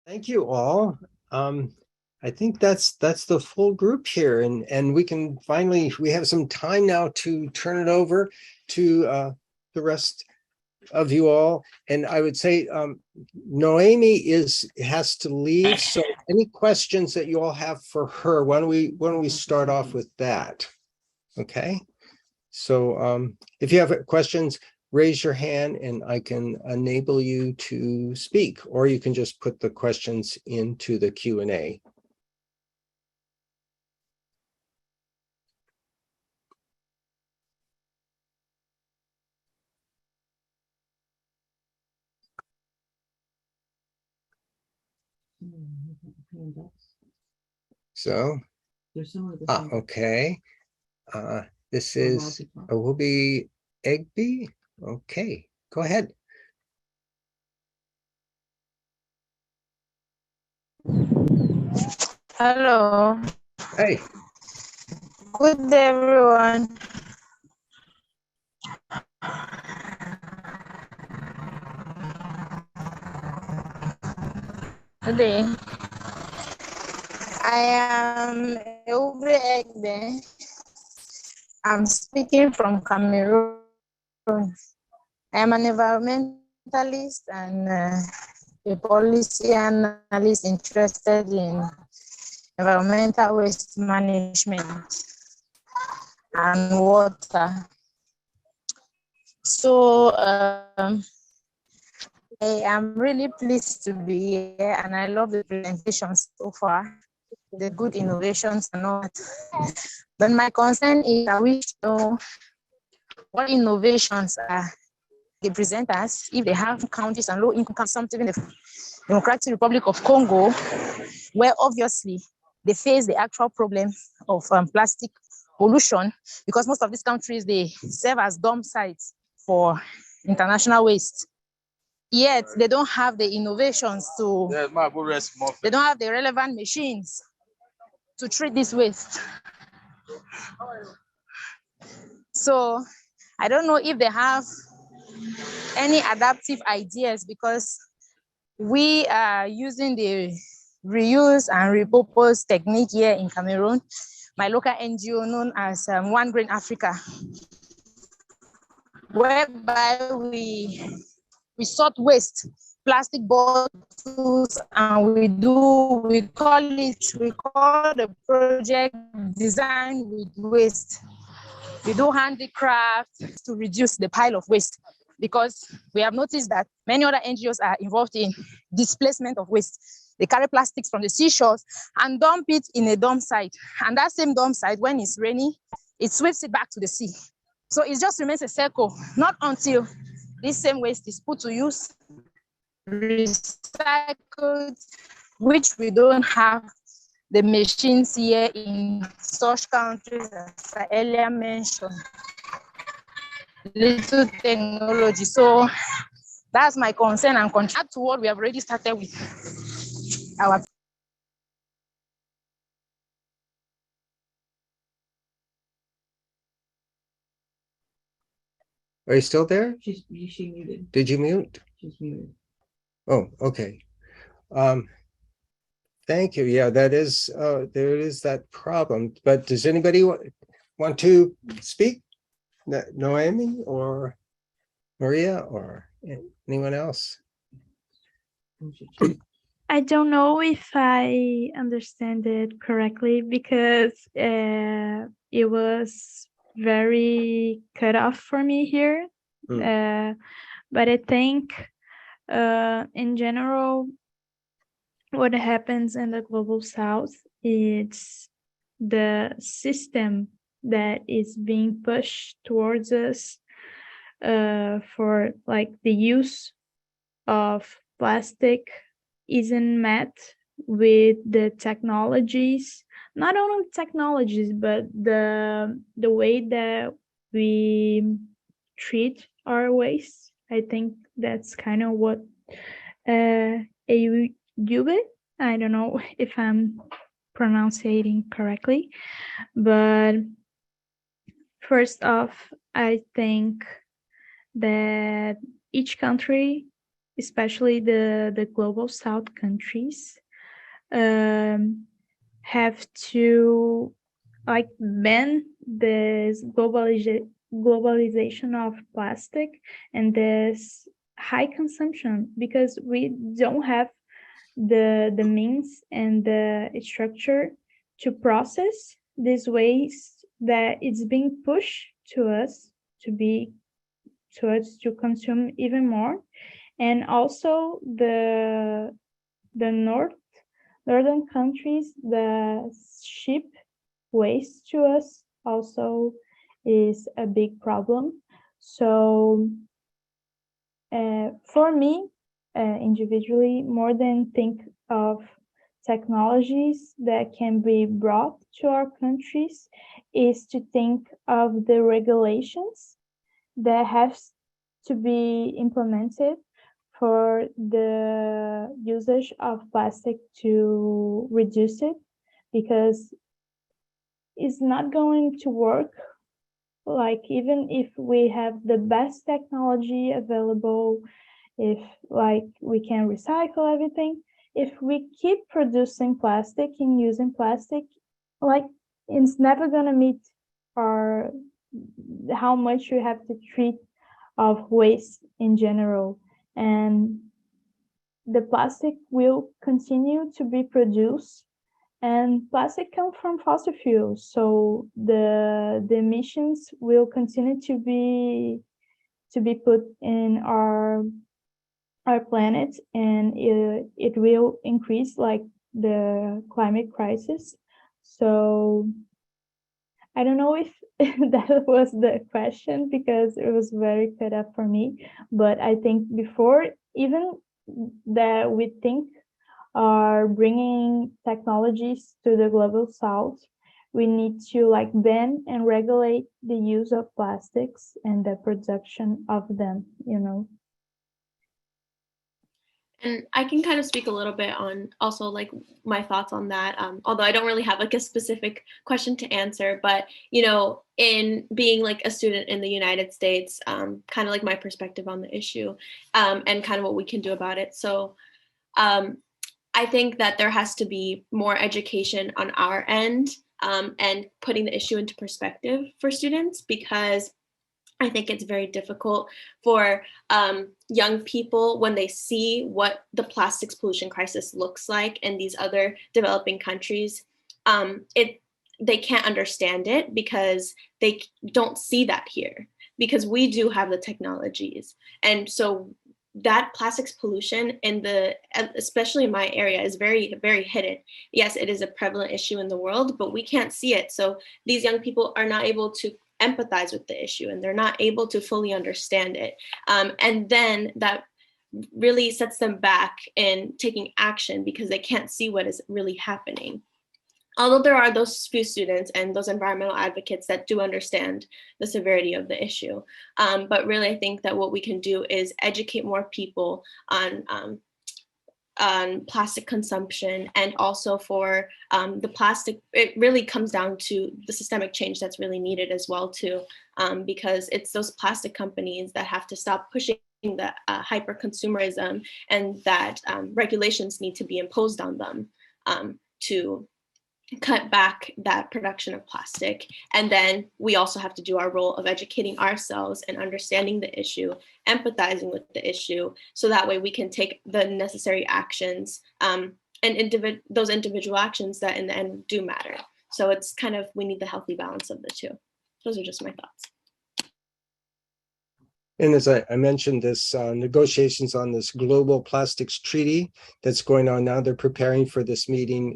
Thank you all. I think that's the full group here, and we can finally, we have some time now to turn it over to the rest of you all. And I would say Noemi has to leave. So any questions that you all have for her, why don't we start off with that? Okay. So if you have questions, raise your hand and I can enable you to speak, or you can just put the questions into the Q&A. So, okay. This is will be Egby. Okay, go ahead. Hello. Hey. Good day, everyone. Good day. I am Eube Egbe. I'm speaking from Cameroon. I am an environmentalist and a policy analyst interested in environmental waste management and water. So I am really pleased to be here and I love the presentations so far, the good innovations and all that. But my concern is I wish to know what innovations are the presenters, if they have counties and low income something in the Democratic Republic of Congo, where obviously they face the actual problem of plastic pollution, because most of these countries, they serve as dump sites for international waste. Yet they don't have the innovations to, they don't have the relevant machines to treat this waste. So I don't know if they have any adaptive ideas, because we are using the reuse and repurpose technique here in Cameroon. My local NGO known as One Green Africa, whereby we sort waste, plastic bottles, and we call the project Design with Waste. We do handicraft to reduce the pile of waste, because we have noticed that many other NGOs are involved in displacement of waste. They carry plastics from the seashores and dump it in a dump site. And that same dump site, when it's rainy, it sweeps it back to the sea. So it just remains a circle, not until this same waste is put to use, recycled, which we don't have the machines here in such countries as I earlier mentioned. Little technology. So that's my concern and contract to what we have already started with our. Are you still there? She muted. Did you mute? She's muted. Oh, okay. Thank you. Yeah, that is there is that problem. But does anybody want to speak? Noemi or Maria or anyone else? I don't know if I understand it correctly, because it was very cut off for me here. But I think in general, what happens in the global south is the system that is being pushed towards us for like the use of plastic isn't met with the technologies, not only technologies, but the way that we treat our waste. I think that's kind of what Ayube, I don't know if I'm pronouncing correctly, but first off, I think that each country especially the global South countries, have to like ban this globalization of plastic and this high consumption, because we don't have the means and the structure to process these waste that it's being pushed to us to consume even more. And also the northern countries that ship waste to us also is a big problem. So for me, individually, more than think of technologies that can be brought to our countries, is to think of the regulations that have to be implemented for the usage of plastic to reduce it, because it's not going to work. Like, even if we have the best technology available, if like we can recycle everything, if we keep producing plastic and using plastic, like, it's never gonna meet our how much you have to treat of waste in general. And the plastic will continue to be produced, and plastic comes from fossil fuels, so the emissions will continue to be put in our planet, and it will increase like the climate crisis. So I don't know if that was the question, because it was very cut up for me, but I think before even that we think are bringing technologies to the global south, we need to like ban and regulate the use of plastics and the production of them, you know. And I can kind of speak a little bit on also like my thoughts on that, although I don't really have like a specific question to answer. But, you know, in being like a student in the United States, kind of like my perspective on the issue, and kind of what we can do about it. So I think that there has to be more education on our end, and putting the issue into perspective for students, because I think it's very difficult for young people when they see what the plastics pollution crisis looks like in these other developing countries. They can't understand it because they don't see that here, because we do have the technologies. And so that plastics pollution especially in my area, is very, very hidden. Yes, it is a prevalent issue in the world, but we can't see it. So these young people are not able to empathize with the issue, and they're not able to fully understand it. And then that really sets them back in taking action, because they can't see what is really happening. Although there are those few students and those environmental advocates that do understand the severity of the issue. But really, I think that what we can do is educate more people on plastic consumption, and also for the plastic. It really comes down to the systemic change that's really needed as well too, because it's those plastic companies that have to stop pushing the hyper consumerism, and that regulations need to be imposed on them to cut back that production of plastic. And then we also have to do our role of educating ourselves and understanding the issue, empathizing with the issue, so that way we can take the necessary actions, and those individual actions that in the end do matter. So it's kind of, we need the healthy balance of the two. Those are just my thoughts. And as I mentioned, this negotiations on this global plastics treaty that's going on now, they're preparing for this meeting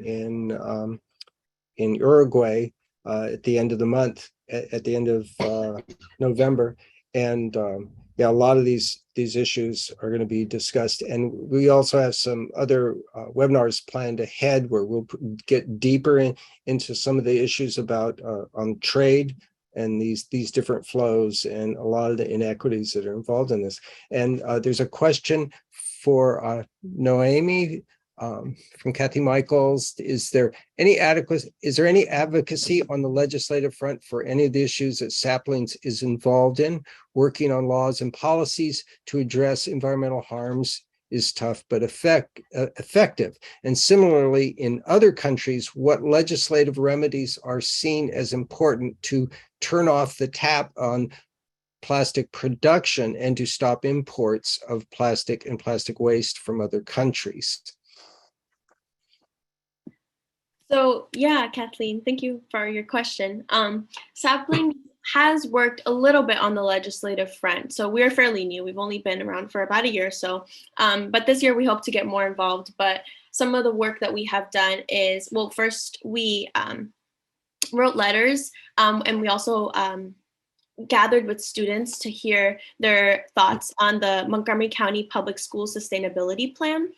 in Uruguay at the end of the month, at the end of November. And yeah, a lot of these issues are going to be discussed. And we also have some other webinars planned ahead where we'll get deeper into some of the issues about on trade and these different flows and a lot of the inequities that are involved in this. And there's a question for Noemi from Kathy Michaels. Is there any advocacy on the legislative front for any of the issues that Saplings is involved in, working on laws and policies to address environmental harms is tough but effective. And similarly, in other countries, what legislative remedies are seen as important to turn off the tap on plastic production and to stop imports of plastic and plastic waste from other countries? So yeah, Kathleen, thank you for your question. Sapling has worked a little bit on the legislative front. So we're fairly new. We've only been around for about a year or so. But this year we hope to get more involved. But some of the work that we have done is, well, first we wrote letters and we also gathered with students to hear their thoughts on the Montgomery County Public Schools Sustainability Plan.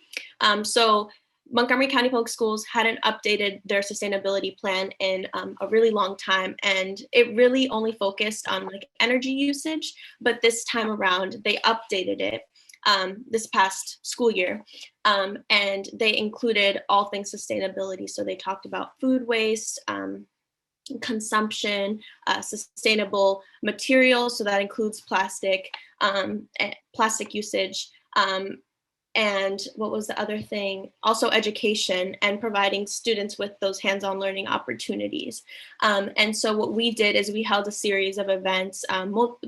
So Montgomery County Public Schools hadn't updated their sustainability plan in a really long time, and it really only focused on like energy usage, but this time around they updated it this past school year, and they included all things sustainability. So they talked about food waste, consumption, sustainable materials, so that includes plastic, plastic usage, and what was the other thing? Also education and providing students with those hands-on learning opportunities. And so what we did is we held a series of events,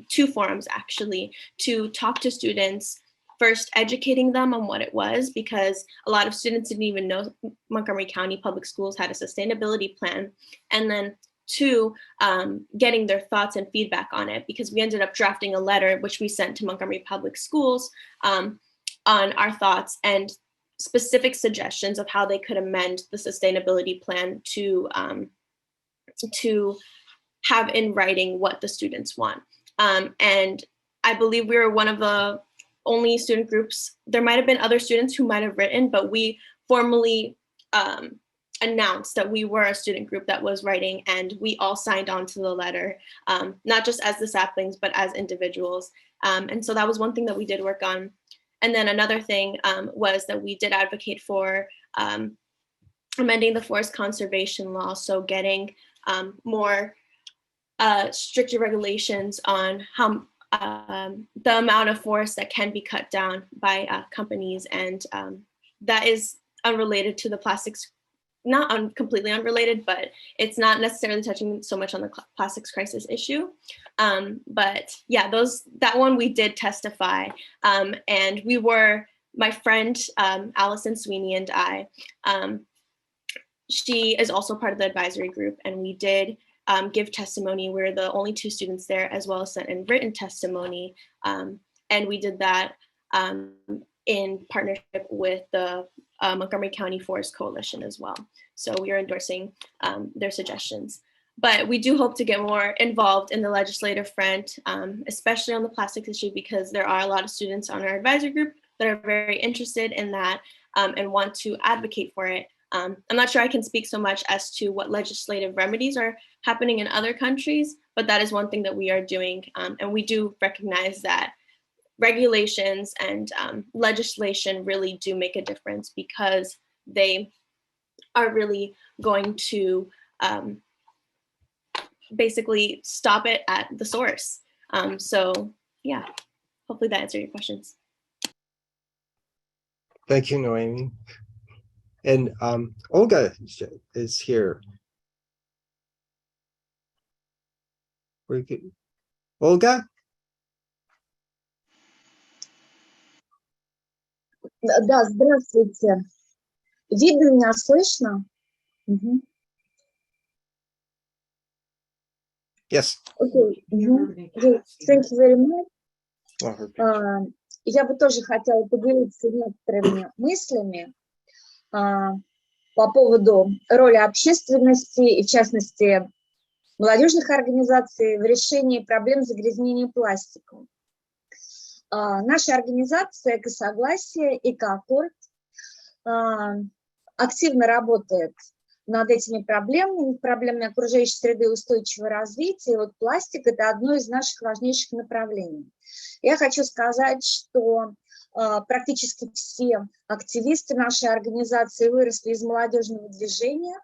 2 forums actually, to talk to students, first educating them on what it was, because a lot of students didn't even know Montgomery County Public Schools had a sustainability plan. And then 2, getting their thoughts and feedback on it, because we ended up drafting a letter which we sent to Montgomery Public Schools on our thoughts and specific suggestions of how they could amend the sustainability plan to have in writing what the students want. And I believe we were one of the only student groups. There might have been other students who might have written, but we formally announced that we were a student group that was writing, and we all signed on to the letter, not just as the saplings, but as individuals. And so that was one thing that we did work on. And then another thing was that we did advocate for amending the forest conservation law, so getting more stricter regulations on how the amount of forest that can be cut down by companies, and that is unrelated to the plastics, not completely unrelated, but it's not necessarily touching so much on the plastics crisis issue. But yeah, that one we did testify, and we were, my friend Allison Sweeney and I, she is also part of the advisory group, and we did give testimony. We're the only 2 students there, as well as sent in written testimony, and we did that in partnership with the Montgomery County Forest Coalition as well. So we are endorsing their suggestions. But we do hope to get more involved in the legislative front, especially on the plastics issue, because there are a lot of students on our advisory group that are very interested in that and want to advocate for it. I'm not sure I can speak so much as to what legislative remedies are happening in other countries, but that is one thing that we are doing. And we do recognize that regulations and legislation really do make a difference, because they are really going to basically stop it at the source. So yeah, hopefully that answered your questions. Thank you, Noemi. And Olga is here. Olga? Да, здравствуйте. Видно меня, слышно? Yes. Okay. Thank you very much. Я бы тоже хотела поделиться некоторыми мыслями по поводу роли общественности и, в частности, молодежных организаций в решении проблем загрязнения пластиком. Наша организация «Экосогласие» и «Экоаккорд» активно работает над этими проблемами окружающей среды и устойчивого развития. И вот пластик – это одно из наших важнейших направлений. Я хочу сказать, что практически все активисты нашей организации выросли из молодежного движения.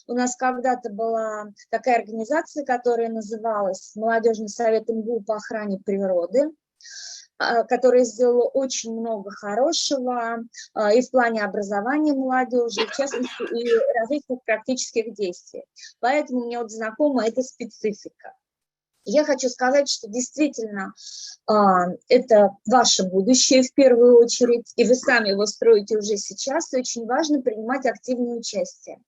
У нас когда-то была такая организация, которая называлась «Молодежный совет МГУ по охране природы». которая сделала очень много хорошего и в плане образования молодежи, в частности, и различных практических действий. Поэтому мне вот знакома эта специфика. Я хочу сказать, что действительно это ваше будущее в первую очередь, и вы сами его строите уже сейчас, и очень важно принимать активное участие.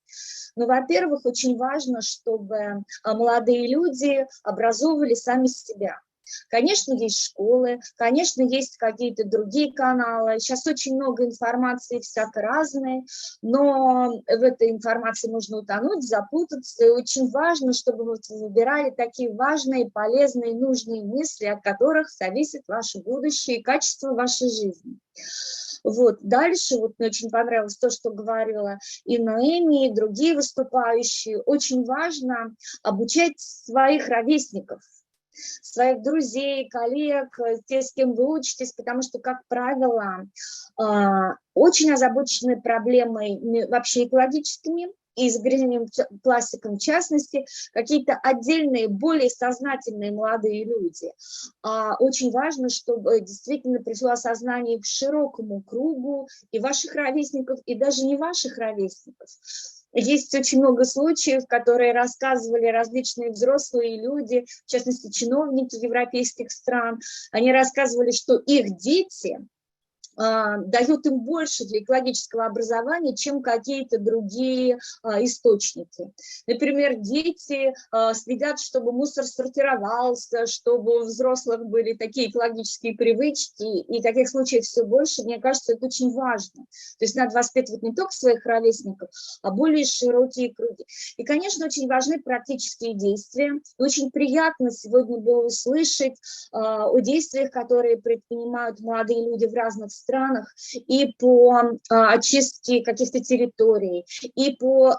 Но, во-первых, очень важно, чтобы молодые люди образовывали сами себя. Конечно, есть школы, конечно, есть какие-то другие каналы. Сейчас очень много информации, всяко разной, но в этой информации можно утонуть, запутаться. И очень важно, чтобы вы выбирали такие важные, полезные, нужные мысли, от которых зависит ваше будущее и качество вашей жизни. Вот. Дальше вот мне очень понравилось то, что говорила и Ноэми, и другие выступающие. Очень важно обучать своих ровесников, своих друзей, коллег, те, с кем вы учитесь, потому что, как правило, очень озабочены проблемой вообще экологическими и загрязнением пластиком в частности, какие-то отдельные, более сознательные молодые люди. Очень важно, чтобы действительно пришло осознание к широкому кругу и ваших ровесников, и даже не ваших ровесников. Есть очень много случаев, которые рассказывали различные взрослые люди, в частности, чиновники европейских стран. Они рассказывали, что их дети дают им больше для экологического образования, чем какие-то другие источники. Например, дети следят, чтобы мусор сортировался, чтобы у взрослых были такие экологические привычки, и таких случаев все больше. Мне кажется, это очень важно. То есть надо воспитывать не только своих ровесников, а более широкие круги. И, конечно, очень важны практические действия. Очень приятно сегодня было услышать о действиях, которые предпринимают молодые люди в разных странах, и по очистке каких-то территорий, и по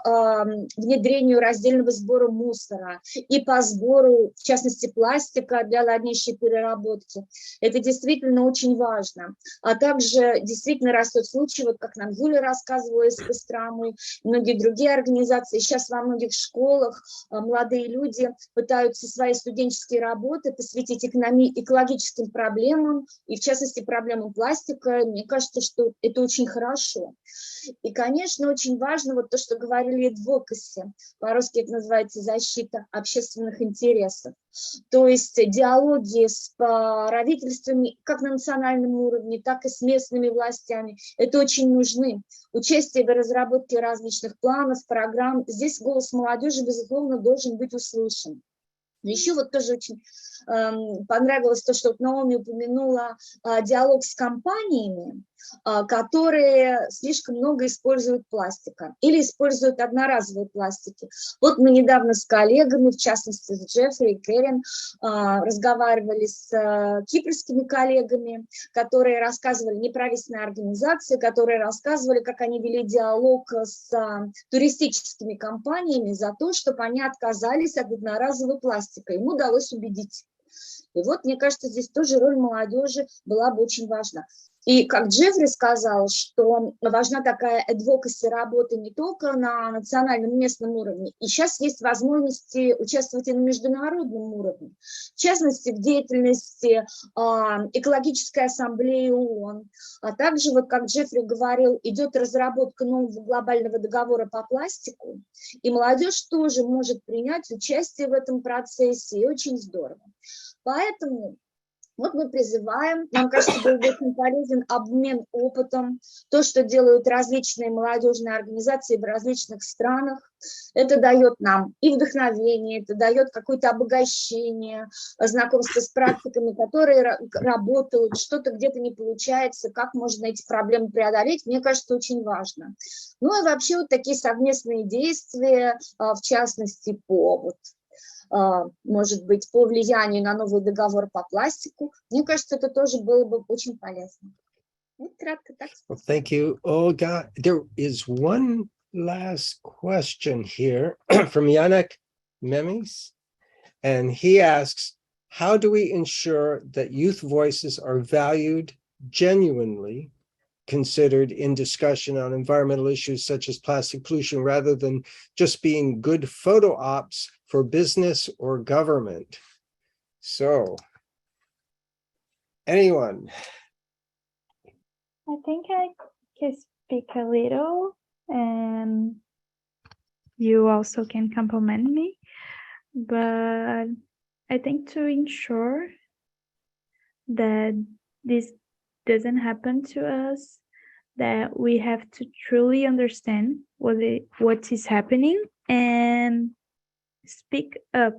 внедрению раздельного сбора мусора, и по сбору, в частности, пластика для дальнейшей переработки. Это действительно очень важно. А также действительно растет случай, вот как нам Юля рассказывала из Костромы, многие другие организации. Сейчас во многих школах молодые люди пытаются свои студенческие работы посвятить экологическим проблемам, и в частности проблемам пластика. Мне кажется, что это очень хорошо. И, конечно, очень важно вот то, что говорили advocacy, по-русски это называется защита общественных интересов. То есть диалоги с правительствами как на национальном уровне, так и с местными властями. Это очень нужны. Участие в разработке различных планов, программ. Здесь голос молодежи, безусловно, должен быть услышан. Еще вот тоже очень понравилось то, что вот Наоми упомянула диалог с компаниями, которые слишком много используют пластика или используют одноразовые пластики. Вот мы недавно с коллегами, в частности с Джеффри и Кэрин, разговаривали с кипрскими коллегами, которые рассказывали, неправительственные организации, которые рассказывали, как они вели диалог с туристическими компаниями за то, чтобы они отказались от одноразового пластика. Им удалось убедить. И вот, мне кажется, здесь тоже роль молодежи была бы очень важна. И как Джеффри сказал, что важна такая advocacy работа не только на национальном местном уровне, и сейчас есть возможности участвовать и на международном уровне. В частности, в деятельности экологической ассамблеи ООН, а также, вот как Джеффри говорил, идет разработка нового глобального договора по пластику, и молодежь тоже может принять участие в этом процессе, и очень здорово. Поэтому вот мы призываем, нам кажется, был бы очень полезен обмен опытом, то, что делают различные молодежные организации в различных странах. Это дает нам и вдохновение, это дает какое-то обогащение, знакомство с практиками, которые работают, что-то где-то не получается, как можно эти проблемы преодолеть, мне кажется, очень важно. Ну и вообще вот такие совместные действия, в частности, по может быть, по влиянию на новый договор по пластику. Мне кажется, это тоже было бы очень полезно. Вот кратко так. Well, thank you, Olga. There is one last question here from Yannick Memis, and he asks, how do we ensure that youth voices are valued genuinely, considered in discussion on environmental issues such as plastic pollution, rather than just being good photo ops for business or government? So Anyone? I think I can speak a little, and you also can compliment me. But I think to ensure that this doesn't happen to us, that we have to truly understand what is happening and speak up.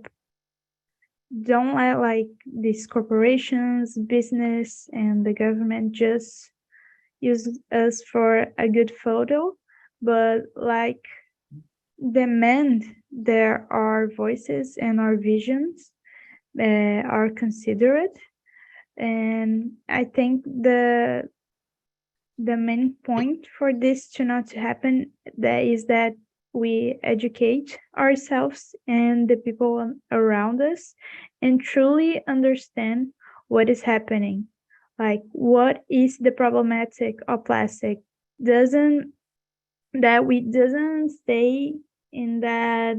Don't let like these corporations, business, and the government just use us for a good photo, but like demand there are voices and our visions are considered. And I think the main point for this to not happen that is that we educate ourselves and the people around us and truly understand what is happening, like what is the problematic of plastic. Doesn't that we doesn't stay in that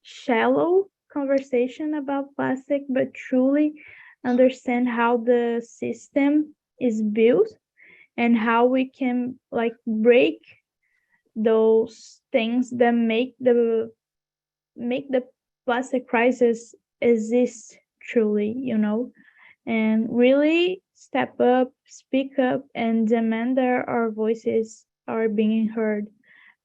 shallow conversation about plastic, but truly understand how the system is built and how we can like break those things that make the plastic crisis exist truly, and really step up, speak up, and demand that our voices are being heard.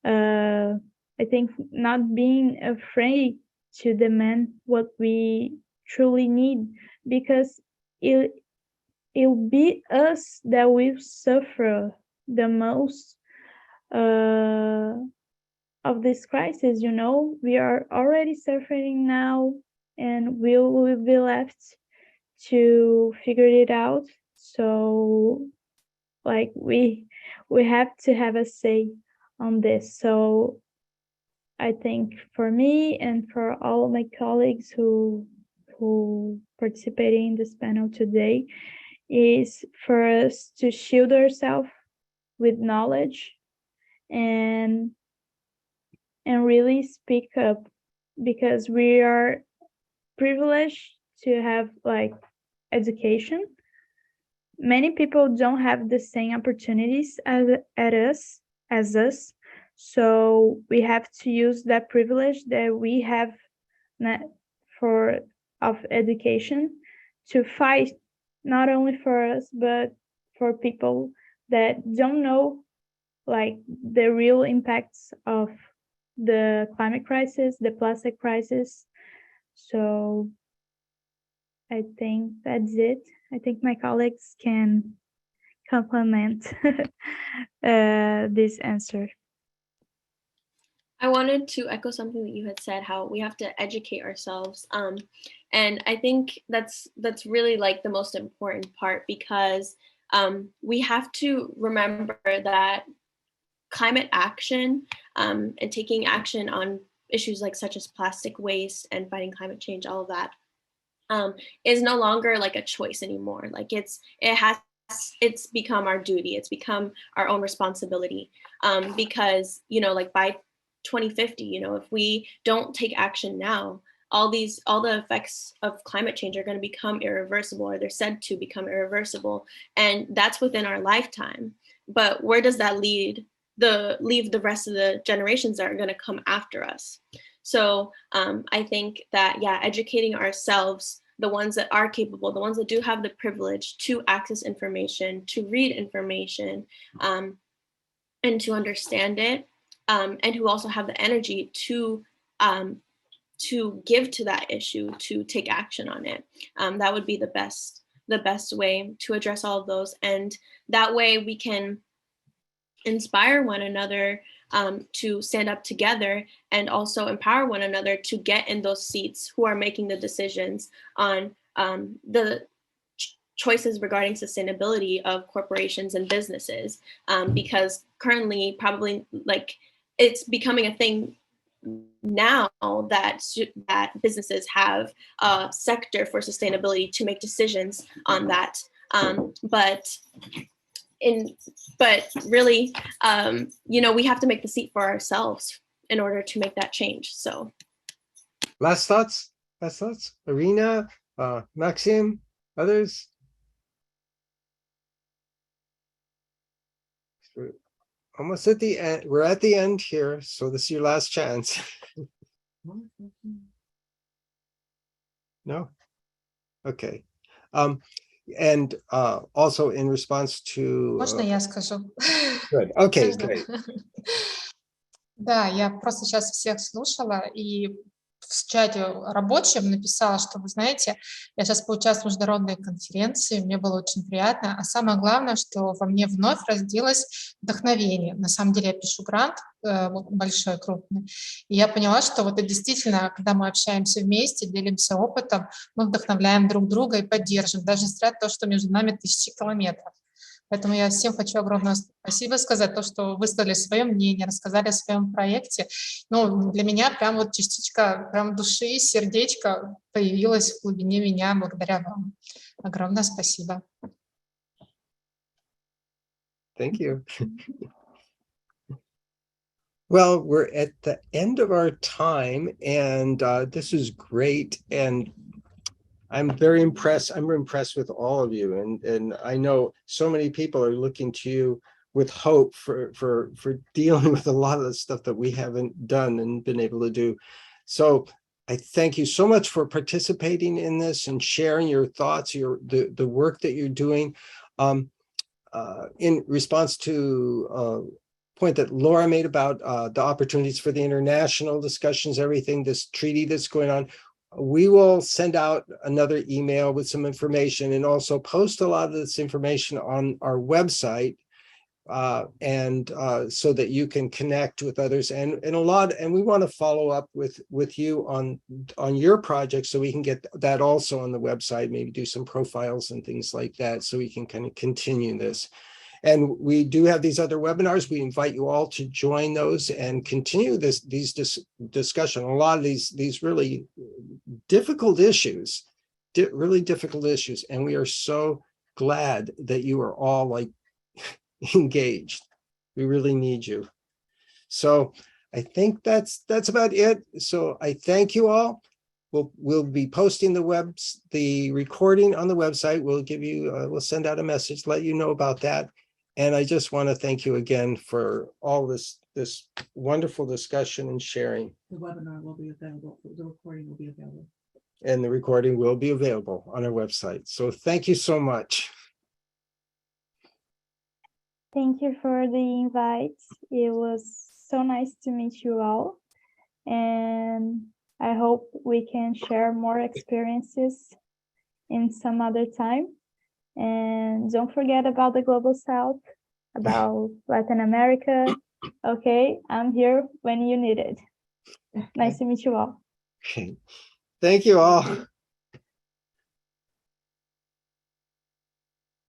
I think not being afraid to demand what we truly need, because it'll be us that will suffer the most of this crisis. We are already suffering now, and we will be left to figure it out. So, like we have to have a say on this. So I think for me and for all of my colleagues who participated in this panel today, is for us to shield ourselves with knowledge and really speak up, because we are privileged to have like education. Many people don't have the same opportunities as us, so we have to use that privilege that we have for of education to fight, not only for us but for people that don't know like the real impacts of the climate crisis, the plastic crisis. So I think that's it. I think my colleagues can complement this answer. I wanted to echo something that you had said, how we have to educate ourselves. And I think that's really like the most important part, because we have to remember that climate action and taking action on issues like such as plastic waste and fighting climate change, all of that, is no longer like a choice anymore. Like it's become our duty. It's become our own responsibility, because like by 2050, if we don't take action now, all the effects of climate change are going to become irreversible, or they're said to become irreversible, and that's within our lifetime. But where does that leave the rest of the generations that are going to come after us? So I think that, educating ourselves, the ones that are capable, the ones that do have the privilege to access information, to read information, and to understand it, and who also have the energy to give to that issue, to take action on it. That would be the best way to address all of those. And that way we can inspire one another to stand up together, and also empower one another to get in those seats who are making the decisions on the choices regarding sustainability of corporations and businesses, because currently probably like it's becoming a thing now that businesses have a sector for sustainability to make decisions on that, but really, we have to make the seat for ourselves in order to make that change. So Last thoughts? Irina, Maxim, others? We're almost at the end. We're at the end here, so this is your last chance. No? Okay. And also in response to... Можно я скажу? Good. Okay, Можно? great. Да, я просто сейчас всех слушала и в чате рабочем написала, что, вы знаете, я сейчас поучаствую в международной конференции, мне было очень приятно, а самое главное, что во мне вновь родилось вдохновение. На самом деле я пишу грант большой, крупный, и я поняла, что вот это действительно, когда мы общаемся вместе, делимся опытом, мы вдохновляем друг друга и поддерживаем, даже несмотря на то, что между нами тысячи километров. Поэтому я всем хочу огромное спасибо сказать, то, что высказали свое мнение, рассказали о своем проекте. Ну, для меня прям вот частичка прям души, сердечко появилась в глубине меня благодаря вам. Огромное спасибо. Thank you. Well, we're at the end of our time, and this is great. And I'm very impressed. I'm impressed with all of you, and I know so many people are looking to you with hope for dealing with a lot of the stuff that we haven't done and been able to do. So I thank you so much for participating in this and sharing your thoughts, the work that you're doing. In response to point that Laura made about the opportunities for the international discussions, everything, this treaty that's going on, we will send out another email with some information and also post a lot of this information on our website, and so that you can connect with others, and we want to follow up with you on your project, so we can get that also on the website, maybe do some profiles and things like that, so we can kind of continue this. And we do have these other webinars. We invite you all to join those and continue these discussion. A lot of these really difficult issues, really difficult issues. And we are so glad that you are all like engaged. We really need you. So I think that's about it. So I thank you all. We'll be posting the recording on the website. We'll give you, we'll send out a message, let you know about that. And I just want to thank you again for all this wonderful discussion and sharing. The webinar will be available. The recording will be available. And the recording will be available on our website. So thank you so much. Thank you for the invite. It was so nice to meet you all. And I hope we can share more experiences in some other time. And don't forget about the Global South, about Latin America. Okay, I'm here when you need it. Nice to meet you all. Okay. Thank you all.